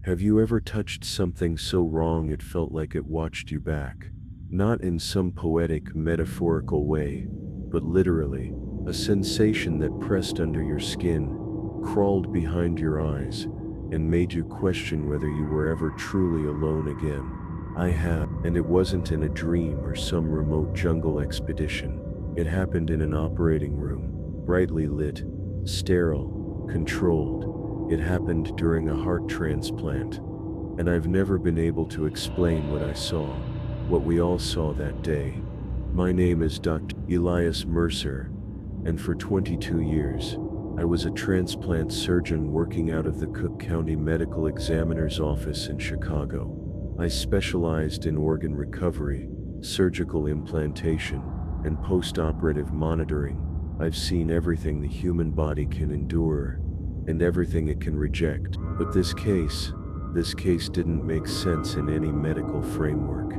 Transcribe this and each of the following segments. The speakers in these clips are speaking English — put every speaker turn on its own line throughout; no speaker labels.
Have you ever touched something so wrong it felt like it watched you back? Not in some poetic, metaphorical way, but literally, a sensation that pressed under your skin, crawled behind your eyes, and made you question whether you were ever truly alone again. I have, and it wasn't in a dream or some remote jungle expedition. It happened in an operating room, brightly lit, sterile, controlled. It happened during a heart transplant, and I've never been able to explain what I saw, what we all saw that day. My name is Dr. Elias Mercer, and for 22 years, I was a transplant surgeon working out of the Cook County Medical Examiner's office in Chicago. I specialized in organ recovery, surgical implantation, and post-operative monitoring. I've seen everything the human body can endure, and everything it can reject. But this case didn't make sense in any medical framework.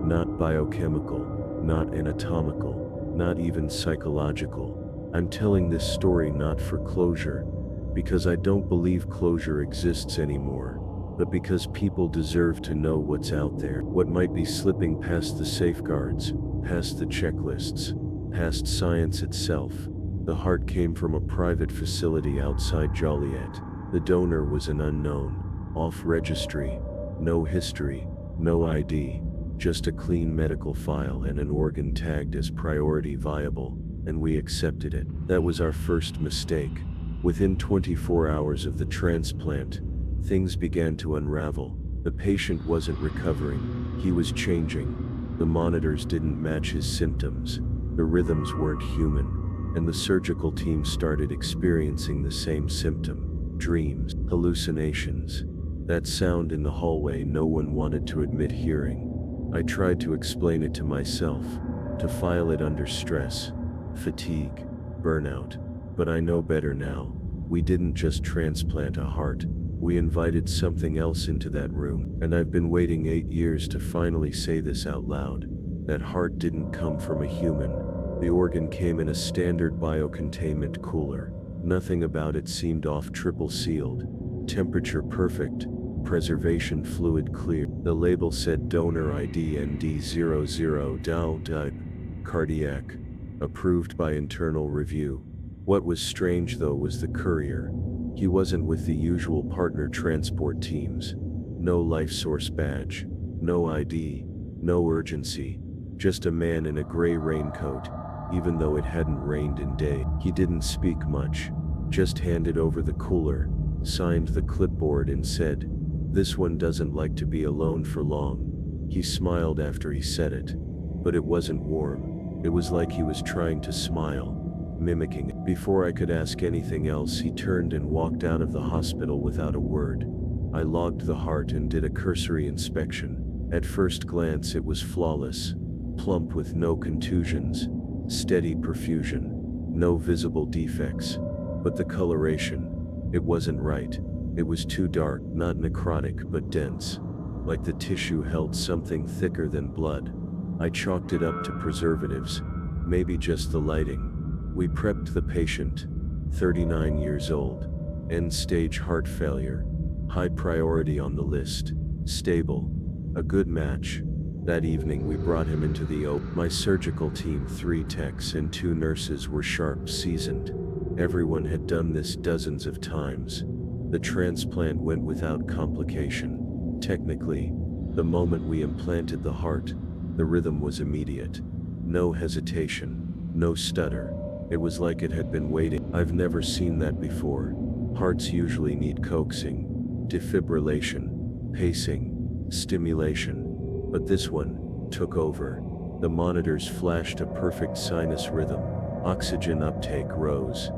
Not biochemical, not anatomical, not even psychological. I'm telling this story not for closure, because I don't believe closure exists anymore, but because people deserve to know what's out there, what might be slipping past the safeguards, past the checklists, past science itself. The heart came from a private facility outside Joliet. The donor was an unknown, off registry, no history, no ID, just a clean medical file and an organ tagged as priority viable, and we accepted it. That was our first mistake. Within 24 hours of the transplant, things began to unravel. The patient wasn't recovering, he was changing. The monitors didn't match his symptoms, the rhythms weren't human, and the surgical team started experiencing the same symptom: dreams, hallucinations. That sound in the hallway no one wanted to admit hearing. I tried to explain it to myself, to file it under stress, fatigue, burnout, but I know better now. We didn't just transplant a heart, we invited something else into that room, and I've been waiting 8 years to finally say this out loud. That heart didn't come from a human. The organ came in a standard biocontainment cooler. Nothing about it seemed off. Triple sealed, temperature perfect, preservation fluid clear. The label said donor ID ND00 DAO type, cardiac, approved by internal review. What was strange though was the courier. He wasn't with the usual partner transport teams. No life source badge, no ID, no urgency, just a man in a gray raincoat, even though it hadn't rained in days. He didn't speak much, just handed over the cooler, signed the clipboard and said, "This one doesn't like to be alone for long." He smiled after he said it, but it wasn't warm. It was like he was trying to smile, mimicking it. Before I could ask anything else, he turned and walked out of the hospital without a word. I logged the heart and did a cursory inspection. At first glance it was flawless, plump with no contusions, steady perfusion, no visible defects. But the coloration, it wasn't right. It was too dark, not necrotic but dense, like the tissue held something thicker than blood. I chalked it up to preservatives, maybe just the lighting. We prepped the patient, 39 years old, end-stage heart failure, high priority on the list, stable, a good match. That evening we brought him into the OP. My surgical team, 3 techs and 2 nurses, were sharp, seasoned. Everyone had done this dozens of times. The transplant went without complication. Technically, the moment we implanted the heart, the rhythm was immediate. No hesitation, no stutter. It was like it had been waiting. I've never seen that before. Hearts usually need coaxing, defibrillation, pacing, stimulation. But this one took over. The monitors flashed a perfect sinus rhythm. Oxygen uptake rose.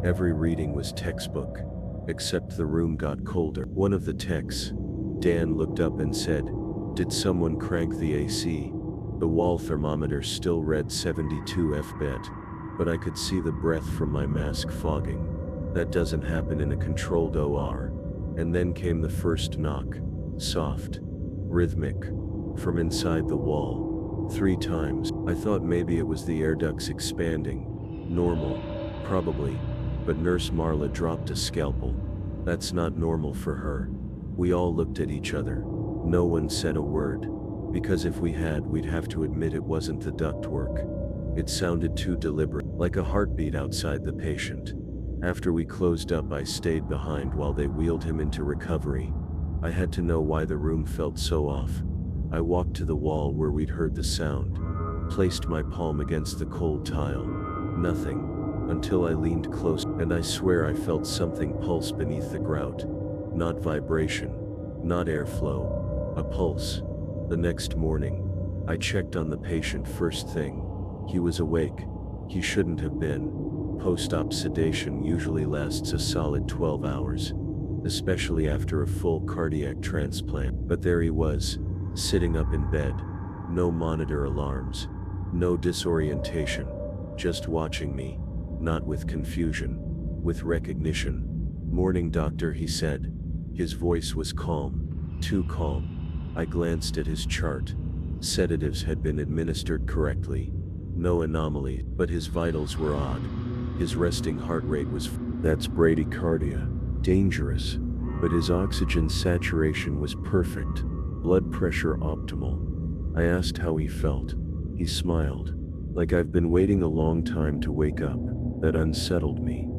Every reading was textbook, except the room got colder. One of the techs, Dan, looked up and said, "Did someone crank the AC?" The wall thermometer still read 72 fBet, but I could see the breath from my mask fogging. That doesn't happen in a controlled OR. And then came the first knock, soft, rhythmic, from inside the wall, 3 times. I thought maybe it was the air ducts expanding. Normal, probably, but Nurse Marla dropped a scalpel. That's not normal for her. We all looked at each other. No one said a word, because if we had, we'd have to admit it wasn't the ductwork. It sounded too deliberate, like a heartbeat outside the patient. After we closed up, I stayed behind while they wheeled him into recovery. I had to know why the room felt so off. I walked to the wall where we'd heard the sound, placed my palm against the cold tile. Nothing. Until I leaned close, and I swear I felt something pulse beneath the grout. Not vibration, not airflow, a pulse. The next morning, I checked on the patient first thing. He was awake. He shouldn't have been. Post-op sedation usually lasts a solid 12 hours, especially after a full cardiac transplant. But there he was, sitting up in bed. No monitor alarms, no disorientation, just watching me, not with confusion, with recognition. "Morning, doctor," he said. His voice was calm, too calm. I glanced at his chart. Sedatives had been administered correctly. No anomaly, but his vitals were odd. His resting heart rate was that's bradycardia. Dangerous. But his oxygen saturation was perfect. Blood pressure optimal. I asked how he felt. He smiled. "Like I've been waiting a long time to wake up." That unsettled me.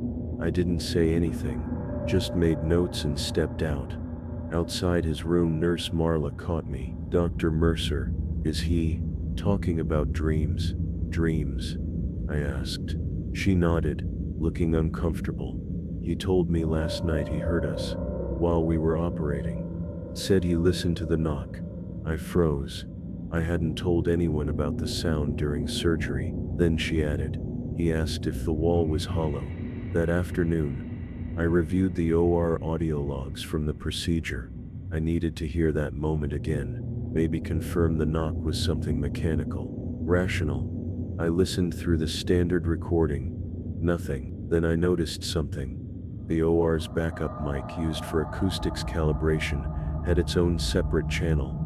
I didn't say anything, just made notes and stepped out. Outside his room, Nurse Marla caught me. "Dr. Mercer, is he talking about dreams?" "Dreams?" I asked. She nodded, looking uncomfortable. "He told me last night he heard us while we were operating. Said he listened to the knock." I froze. I hadn't told anyone about the sound during surgery. Then she added, "He asked if the wall was hollow." That afternoon, I reviewed the OR audio logs from the procedure. I needed to hear that moment again, maybe confirm the knock was something mechanical, rational. I listened through the standard recording. Nothing. Then I noticed something. The OR's backup mic used for acoustics calibration had its own separate channel.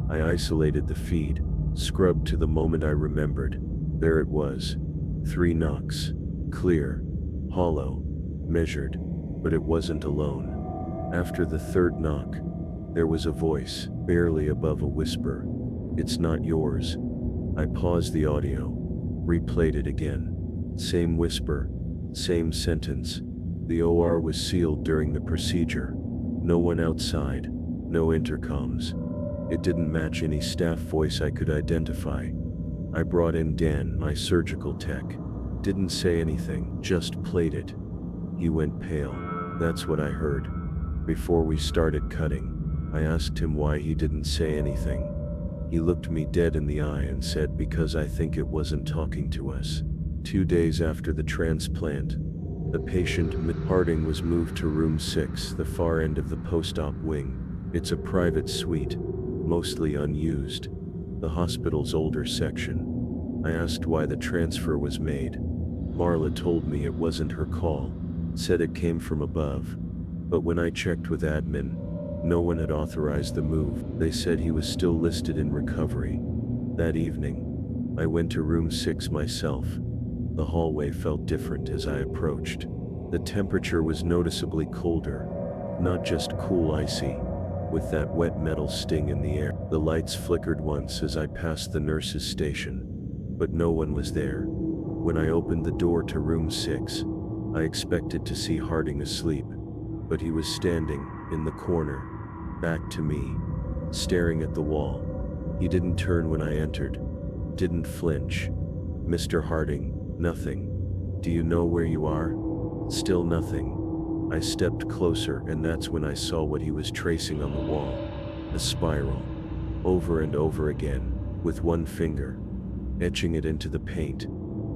I isolated the feed, scrubbed to the moment I remembered. There it was. 3 knocks. Clear. Hollow. Measured. But it wasn't alone. After the 3rd knock, there was a voice, barely above a whisper. "It's not yours." I paused the audio, replayed it again. Same whisper, same sentence. The OR was sealed during the procedure. No one outside, no intercoms. It didn't match any staff voice I could identify. I brought in Dan, my surgical tech. Didn't say anything, just played it. He went pale. That's what I heard. Before we started cutting, I asked him why he didn't say anything. He looked me dead in the eye and said, "Because I think it wasn't talking to us." 2 days after the transplant, the patient, Harding, was moved to room 6, the far end of the post-op wing. It's a private suite, mostly unused, the hospital's older section. I asked why the transfer was made. Marla told me it wasn't her call, said it came from above. But when I checked with admin, no one had authorized the move. They said he was still listed in recovery. That evening, I went to room 6 myself. The hallway felt different as I approached. The temperature was noticeably colder, not just cool, icy, with that wet metal sting in the air. The lights flickered once as I passed the nurse's station, but no one was there. When I opened the door to room 6, I expected to see Harding asleep, but he was standing in the corner, back to me, staring at the wall. He didn't turn when I entered, didn't flinch. "Mr. Harding." "Nothing." "Do you know where you are?" Still nothing. I stepped closer, and that's when I saw what he was tracing on the wall. A spiral. Over and over again, with one finger, etching it into the paint.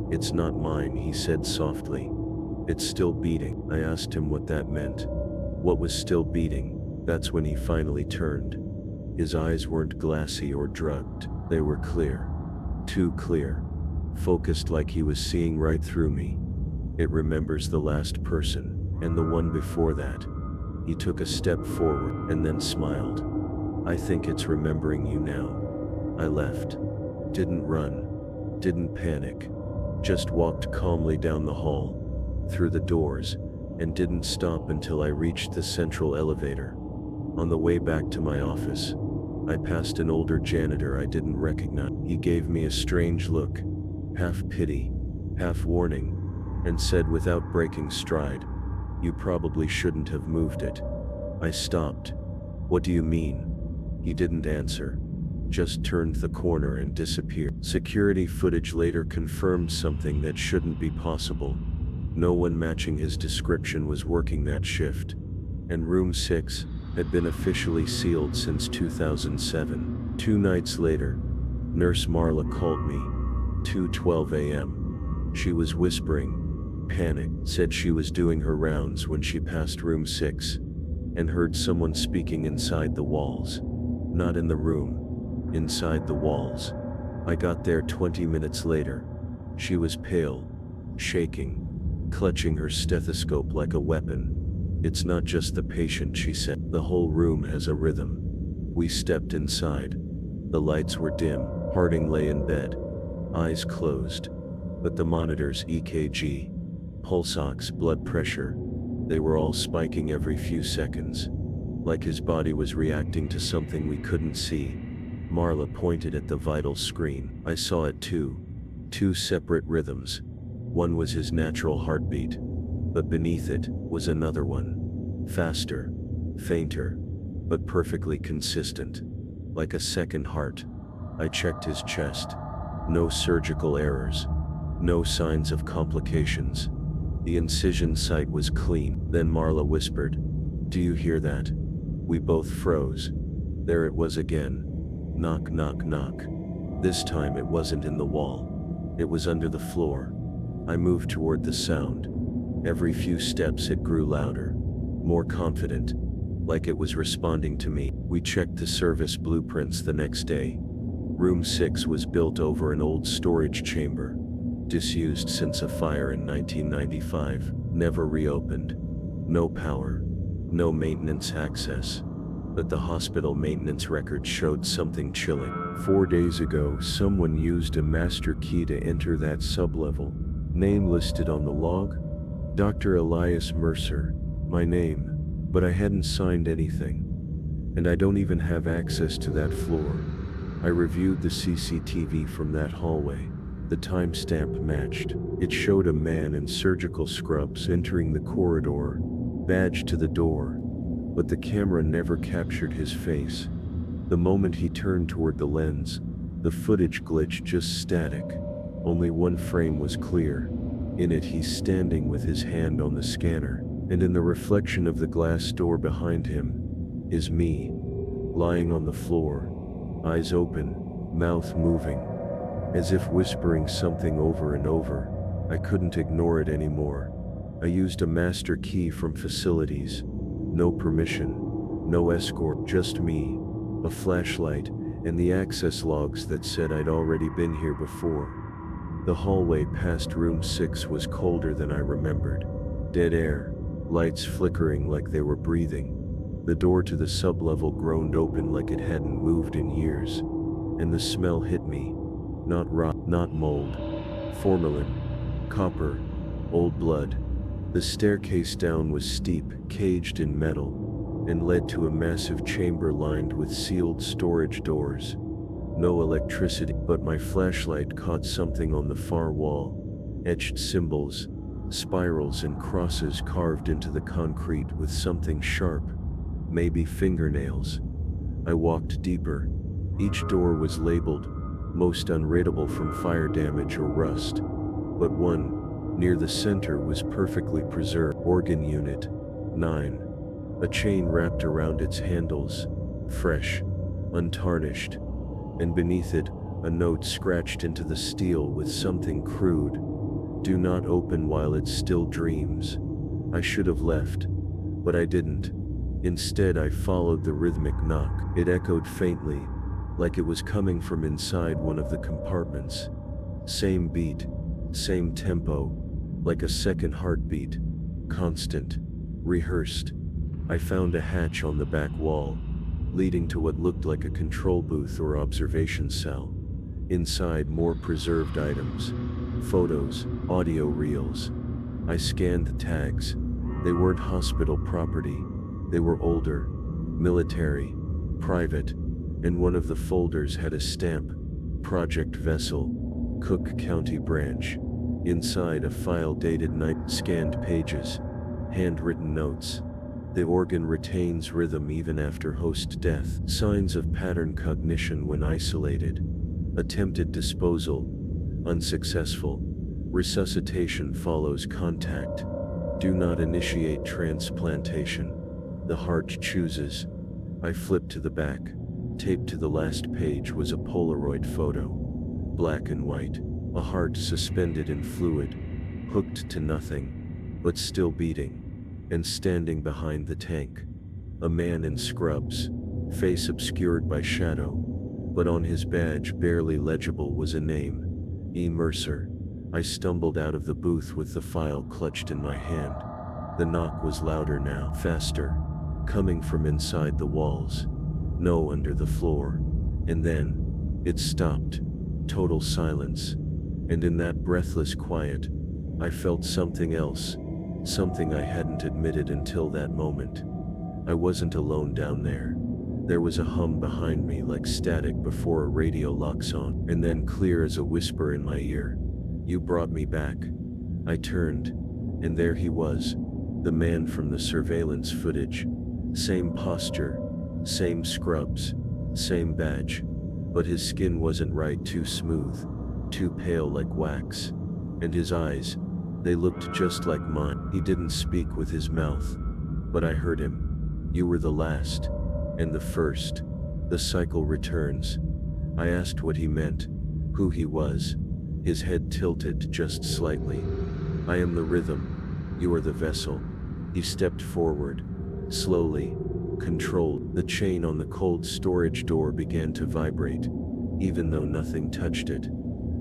"It's not mine," he said softly. "It's still beating." I asked him what that meant. What was still beating? That's when he finally turned. His eyes weren't glassy or drugged. They were clear. Too clear. Focused, like he was seeing right through me. It remembers the last person, and the one before that. He took a step forward, and then smiled. "I think it's remembering you now." I left. Didn't run. Didn't panic. Just walked calmly down the hall, through the doors, and didn't stop until I reached the central elevator. On the way back to my office, I passed an older janitor I didn't recognize. He gave me a strange look, half pity, half warning, and said without breaking stride, "You probably shouldn't have moved it." I stopped. "What do you mean?" He didn't answer, just turned the corner and disappeared. Security footage later confirmed something that shouldn't be possible. No one matching his description was working that shift, and room 6 had been officially sealed since 2007. 2 nights later, Nurse Marla called me, 2:12 a.m. She was whispering, panicked, said she was doing her rounds when she passed room 6 and heard someone speaking inside the walls. Not in the room, inside the walls. I got there 20 minutes later. She was pale, shaking, clutching her stethoscope like a weapon. "It's not just the patient," she said. "The whole room has a rhythm." We stepped inside. The lights were dim. Harding lay in bed, eyes closed. But the monitors, EKG, pulse ox, blood pressure, they were all spiking every few seconds. Like his body was reacting to something we couldn't see. Marla pointed at the vital screen. I saw it too. 2 separate rhythms. One was his natural heartbeat, but beneath it was another one. Faster, fainter, but perfectly consistent. Like a second heart. I checked his chest. No surgical errors. No signs of complications. The incision site was clean. Then Marla whispered, "Do you hear that?" We both froze. There it was again. Knock, knock, knock. This time it wasn't in the wall. It was under the floor. I moved toward the sound. Every few steps it grew louder, more confident, like it was responding to me. We checked the service blueprints the next day. Room 6 was built over an old storage chamber, disused since a fire in 1995, never reopened. No power, no maintenance access. But the hospital maintenance record showed something chilling. 4 days ago, someone used a master key to enter that sublevel. Name listed on the log? Dr. Elias Mercer. My name. But I hadn't signed anything. And I don't even have access to that floor. I reviewed the CCTV from that hallway. The timestamp matched. It showed a man in surgical scrubs entering the corridor, badged to the door. But the camera never captured his face. The moment he turned toward the lens, the footage glitched, just static. Only one frame was clear. In it, he's standing with his hand on the scanner, and in the reflection of the glass door behind him is me, lying on the floor, eyes open, mouth moving, as if whispering something over and over. I couldn't ignore it anymore. I used a master key from facilities. No permission, no escort, just me, a flashlight, and the access logs that said I'd already been here before. The hallway past room 6 was colder than I remembered. Dead air, lights flickering like they were breathing. The door to the sublevel groaned open like it hadn't moved in years. And the smell hit me. Not rot, not mold. Formalin, copper, old blood. The staircase down was steep, caged in metal, and led to a massive chamber lined with sealed storage doors. No electricity, but my flashlight caught something on the far wall. Etched symbols, spirals and crosses carved into the concrete with something sharp, maybe fingernails. I walked deeper. Each door was labeled, most unreadable from fire damage or rust. But one, near the center, was perfectly preserved. Organ unit 9. A chain wrapped around its handles, fresh, untarnished. And beneath it, a note scratched into the steel with something crude. "Do not open while it still dreams." I should have left, but I didn't. Instead, I followed the rhythmic knock. It echoed faintly, like it was coming from inside one of the compartments. Same beat, same tempo, like a second heartbeat. Constant, rehearsed. I found a hatch on the back wall, leading to what looked like a control booth or observation cell. Inside, more preserved items. Photos, audio reels. I scanned the tags. They weren't hospital property. They were older, military, private, and one of the folders had a stamp, Project Vessel, Cook County Branch. Inside, a file dated night, scanned pages, handwritten notes. The organ retains rhythm even after host death. Signs of pattern cognition when isolated. Attempted disposal, unsuccessful. Resuscitation follows contact. Do not initiate transplantation. The heart chooses. I flipped to the back. Taped to the last page was a Polaroid photo. Black and white. A heart suspended in fluid. Hooked to nothing, but still beating. And standing behind the tank, a man in scrubs, face obscured by shadow, but on his badge barely legible was a name, E. Mercer. I stumbled out of the booth with the file clutched in my hand. The knock was louder now, faster, coming from inside the walls, no under the floor, and then, it stopped, total silence, and in that breathless quiet, I felt something else. Something I hadn't admitted until that moment. I wasn't alone down there. There was a hum behind me like static before a radio locks on, and then clear as a whisper in my ear. You brought me back. I turned, and there he was, the man from the surveillance footage. Same posture, same scrubs, same badge, but his skin wasn't right, too smooth, too pale like wax, and his eyes, they looked just like mine. He didn't speak with his mouth, but I heard him. You were the last, and the first. The cycle returns. I asked what he meant, who he was. His head tilted just slightly. I am the rhythm. You are the vessel. He stepped forward, slowly, controlled. The chain on the cold storage door began to vibrate, even though nothing touched it.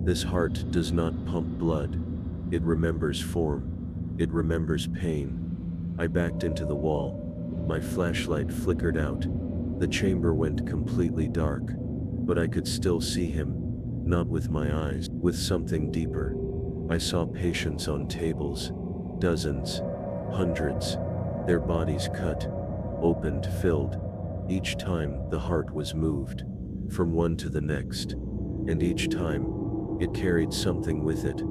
This heart does not pump blood. It remembers form. It remembers pain. I backed into the wall. My flashlight flickered out. The chamber went completely dark, but I could still see him, not with my eyes, with something deeper. I saw patients on tables, dozens, hundreds, their bodies cut, opened, filled. Each time the heart was moved, from one to the next, and each time, it carried something with it.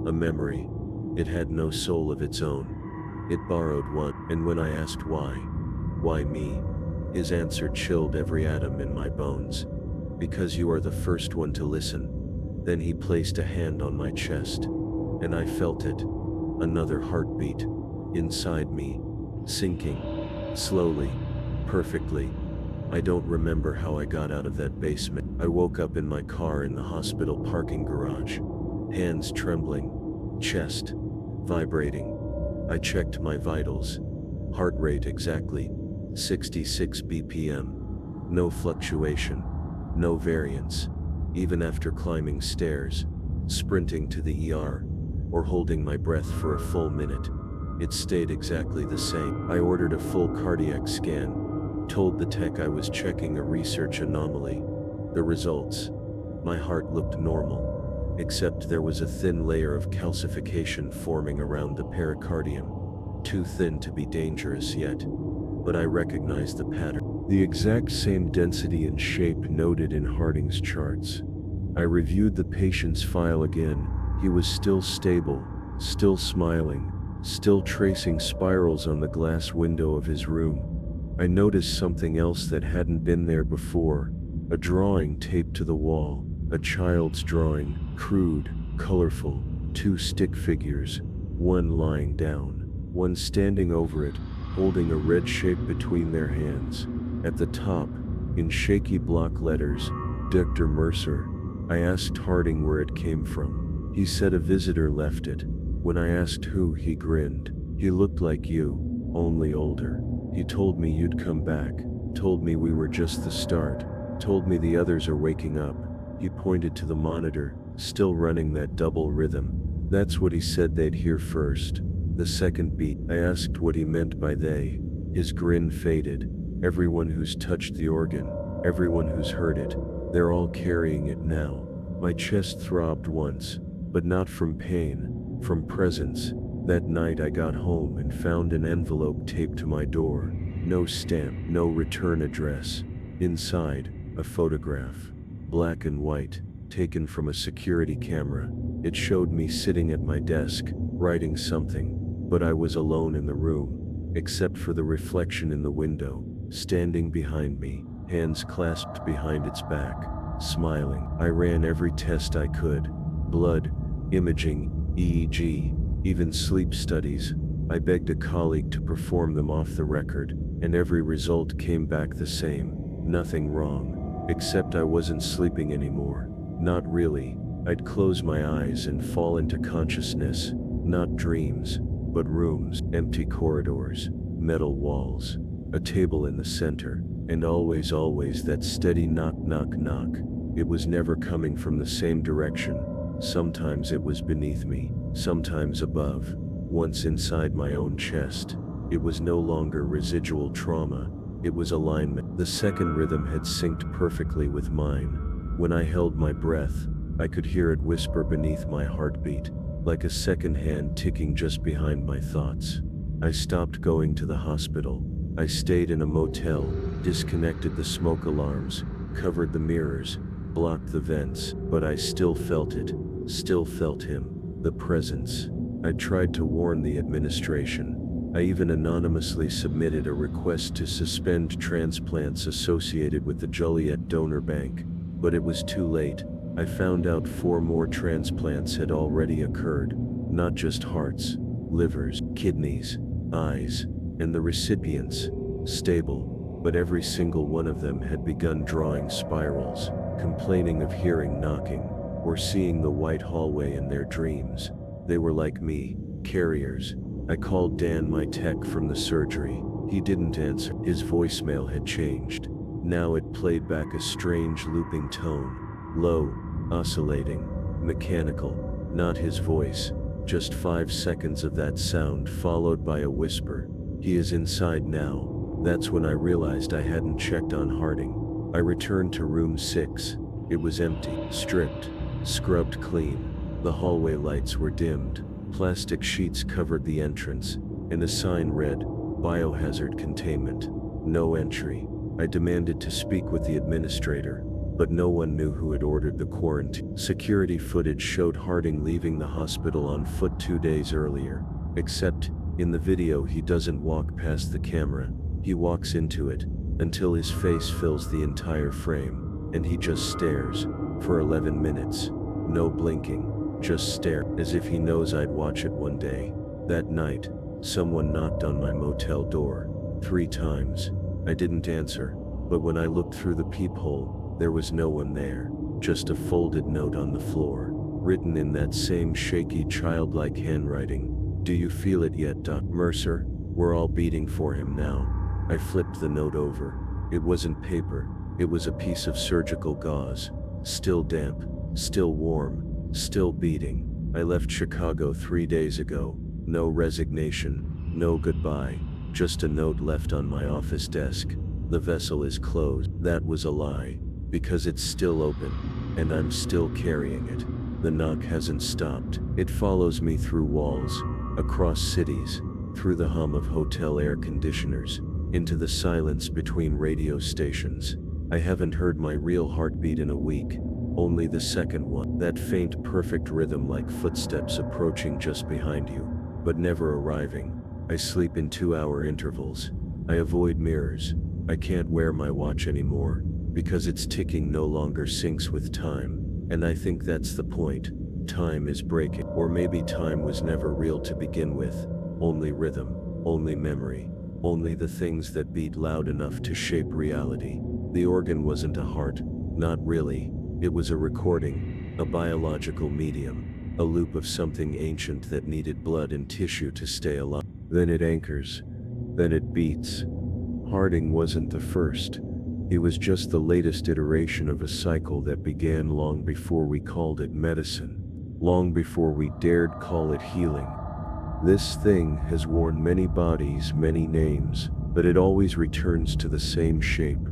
A memory. It had no soul of its own. It borrowed one, and when I asked why me? His answer chilled every atom in my bones. Because you are the first one to listen. Then he placed a hand on my chest, and I felt it. Another heartbeat, inside me, sinking, slowly, perfectly. I don't remember how I got out of that basement. I woke up in my car in the hospital parking garage. Hands trembling, chest vibrating. I checked my vitals. Heart rate exactly 66 BPM. No fluctuation, no variance. Even after climbing stairs, sprinting to the ER, or holding my breath for a full minute, it stayed exactly the same. I ordered a full cardiac scan, told the tech I was checking a research anomaly. The results: my heart looked normal, except there was a thin layer of calcification forming around the pericardium. Too thin to be dangerous yet, but I recognized the pattern. The exact same density and shape noted in Harding's charts. I reviewed the patient's file again. He was still stable, still smiling, still tracing spirals on the glass window of his room. I noticed something else that hadn't been there before. A drawing taped to the wall. A child's drawing, crude, colorful, two stick figures, one lying down, one standing over it, holding a red shape between their hands. At the top, in shaky block letters, Dr. Mercer. I asked Harding where it came from. He said a visitor left it. When I asked who, he grinned. He looked like you, only older. He told me you'd come back, told me we were just the start, told me the others are waking up. He pointed to the monitor, still running that double rhythm. That's what he said they'd hear first. The second beat. I asked what he meant by they. His grin faded. Everyone who's touched the organ, everyone who's heard it, they're all carrying it now. My chest throbbed once, but not from pain, from presence. That night I got home and found an envelope taped to my door. No stamp, no return address. Inside, a photograph, black and white, taken from a security camera. It showed me sitting at my desk, writing something, but I was alone in the room, except for the reflection in the window, standing behind me, hands clasped behind its back, smiling. I ran every test I could: blood, imaging, EEG, even sleep studies. I begged a colleague to perform them off the record, and every result came back the same. Nothing wrong, except I wasn't sleeping anymore. Not really. I'd close my eyes and fall into consciousness. Not dreams, but rooms, empty corridors, metal walls, a table in the center, and always that steady knock knock knock. It was never coming from the same direction. Sometimes it was beneath me, sometimes above, once inside my own chest. It was no longer residual trauma, it was alignment. The second rhythm had synced perfectly with mine. When I held my breath, I could hear it whisper beneath my heartbeat, like a second hand ticking just behind my thoughts. I stopped going to the hospital. I stayed in a motel, disconnected the smoke alarms, covered the mirrors, blocked the vents, but I still felt it, still felt him, the presence. I tried to warn the administration. I even anonymously submitted a request to suspend transplants associated with the Joliet Donor Bank, but it was too late. I found out 4 more transplants had already occurred, not just hearts, livers, kidneys, eyes, and the recipients, stable, but every single one of them had begun drawing spirals, complaining of hearing knocking, or seeing the white hallway in their dreams. They were like me, carriers. I called Dan, my tech from the surgery. He didn't answer. His voicemail had changed. Now it played back a strange looping tone, low, oscillating, mechanical. Not his voice, just 5 seconds of that sound followed by a whisper. "He is inside now." That's when I realized I hadn't checked on Harding. I returned to room 6. It was empty, stripped, scrubbed clean. The hallway lights were dimmed. Plastic sheets covered the entrance, and a sign read, "Biohazard containment. No entry." I demanded to speak with the administrator, but no one knew who had ordered the quarantine. Security footage showed Harding leaving the hospital on foot 2 days earlier, except, in the video he doesn't walk past the camera, he walks into it, until his face fills the entire frame, and he just stares, for 11 minutes. No blinking, just stare, as if he knows I'd watch it one day. That night, someone knocked on my motel door, 3 times. I didn't answer, but when I looked through the peephole, there was no one there, just a folded note on the floor, written in that same shaky childlike handwriting. "Do you feel it yet, Doc Mercer? We're all beating for him now." I flipped the note over. It wasn't paper, it was a piece of surgical gauze, still damp, still warm, still beating. I left Chicago 3 days ago. No resignation, no goodbye, just a note left on my office desk. "The vessel is closed." That was a lie, because it's still open, and I'm still carrying it. The knock hasn't stopped. It follows me through walls, across cities, through the hum of hotel air conditioners, into the silence between radio stations. I haven't heard my real heartbeat in a week, only the second one. That faint, perfect rhythm like footsteps approaching just behind you, but never arriving. I sleep in 2-hour intervals. I avoid mirrors. I can't wear my watch anymore, because its ticking no longer syncs with time, and I think that's the point. Time is breaking. Or maybe time was never real to begin with. Only rhythm, only memory, only the things that beat loud enough to shape reality. The organ wasn't a heart, not really. It was a recording, a biological medium, a loop of something ancient that needed blood and tissue to stay alive. Then it anchors, then it beats. Harding wasn't the first. He was just the latest iteration of a cycle that began long before we called it medicine, long before we dared call it healing. This thing has worn many bodies, many names, but it always returns to the same shape,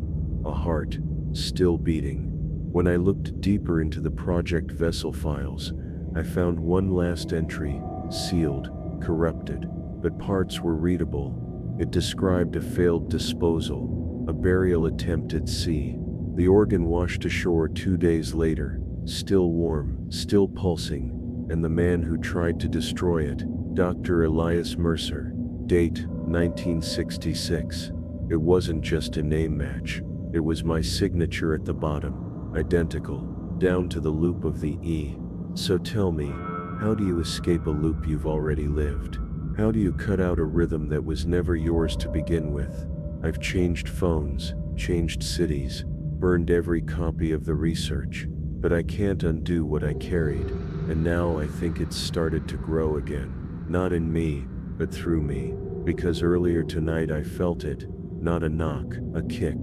a heart, still beating. When I looked deeper into the Project Vessel files, I found one last entry, sealed, corrupted, but parts were readable. It described a failed disposal, a burial attempt at sea. The organ washed ashore 2 days later, still warm, still pulsing, and the man who tried to destroy it, Dr. Elias Mercer. Date, 1966. It wasn't just a name match. It was my signature at the bottom, identical, down to the loop of the E. So tell me, how do you escape a loop you've already lived? How do you cut out a rhythm that was never yours to begin with? I've changed phones, changed cities, burned every copy of the research, but I can't undo what I carried, and now I think it's started to grow again. Not in me, but through me, because earlier tonight I felt it, not a knock, a kick,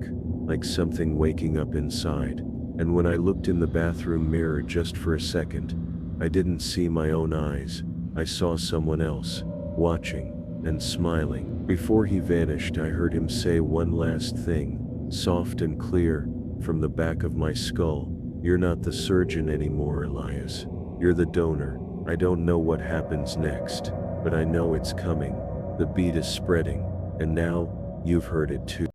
like something waking up inside. And when I looked in the bathroom mirror just for a second, I didn't see my own eyes. I saw someone else, watching, and smiling. Before he vanished, I heard him say one last thing, soft and clear, from the back of my skull. You're not the surgeon anymore, Elias. You're the donor. I don't know what happens next, but I know it's coming. The beat is spreading, and now, you've heard it too.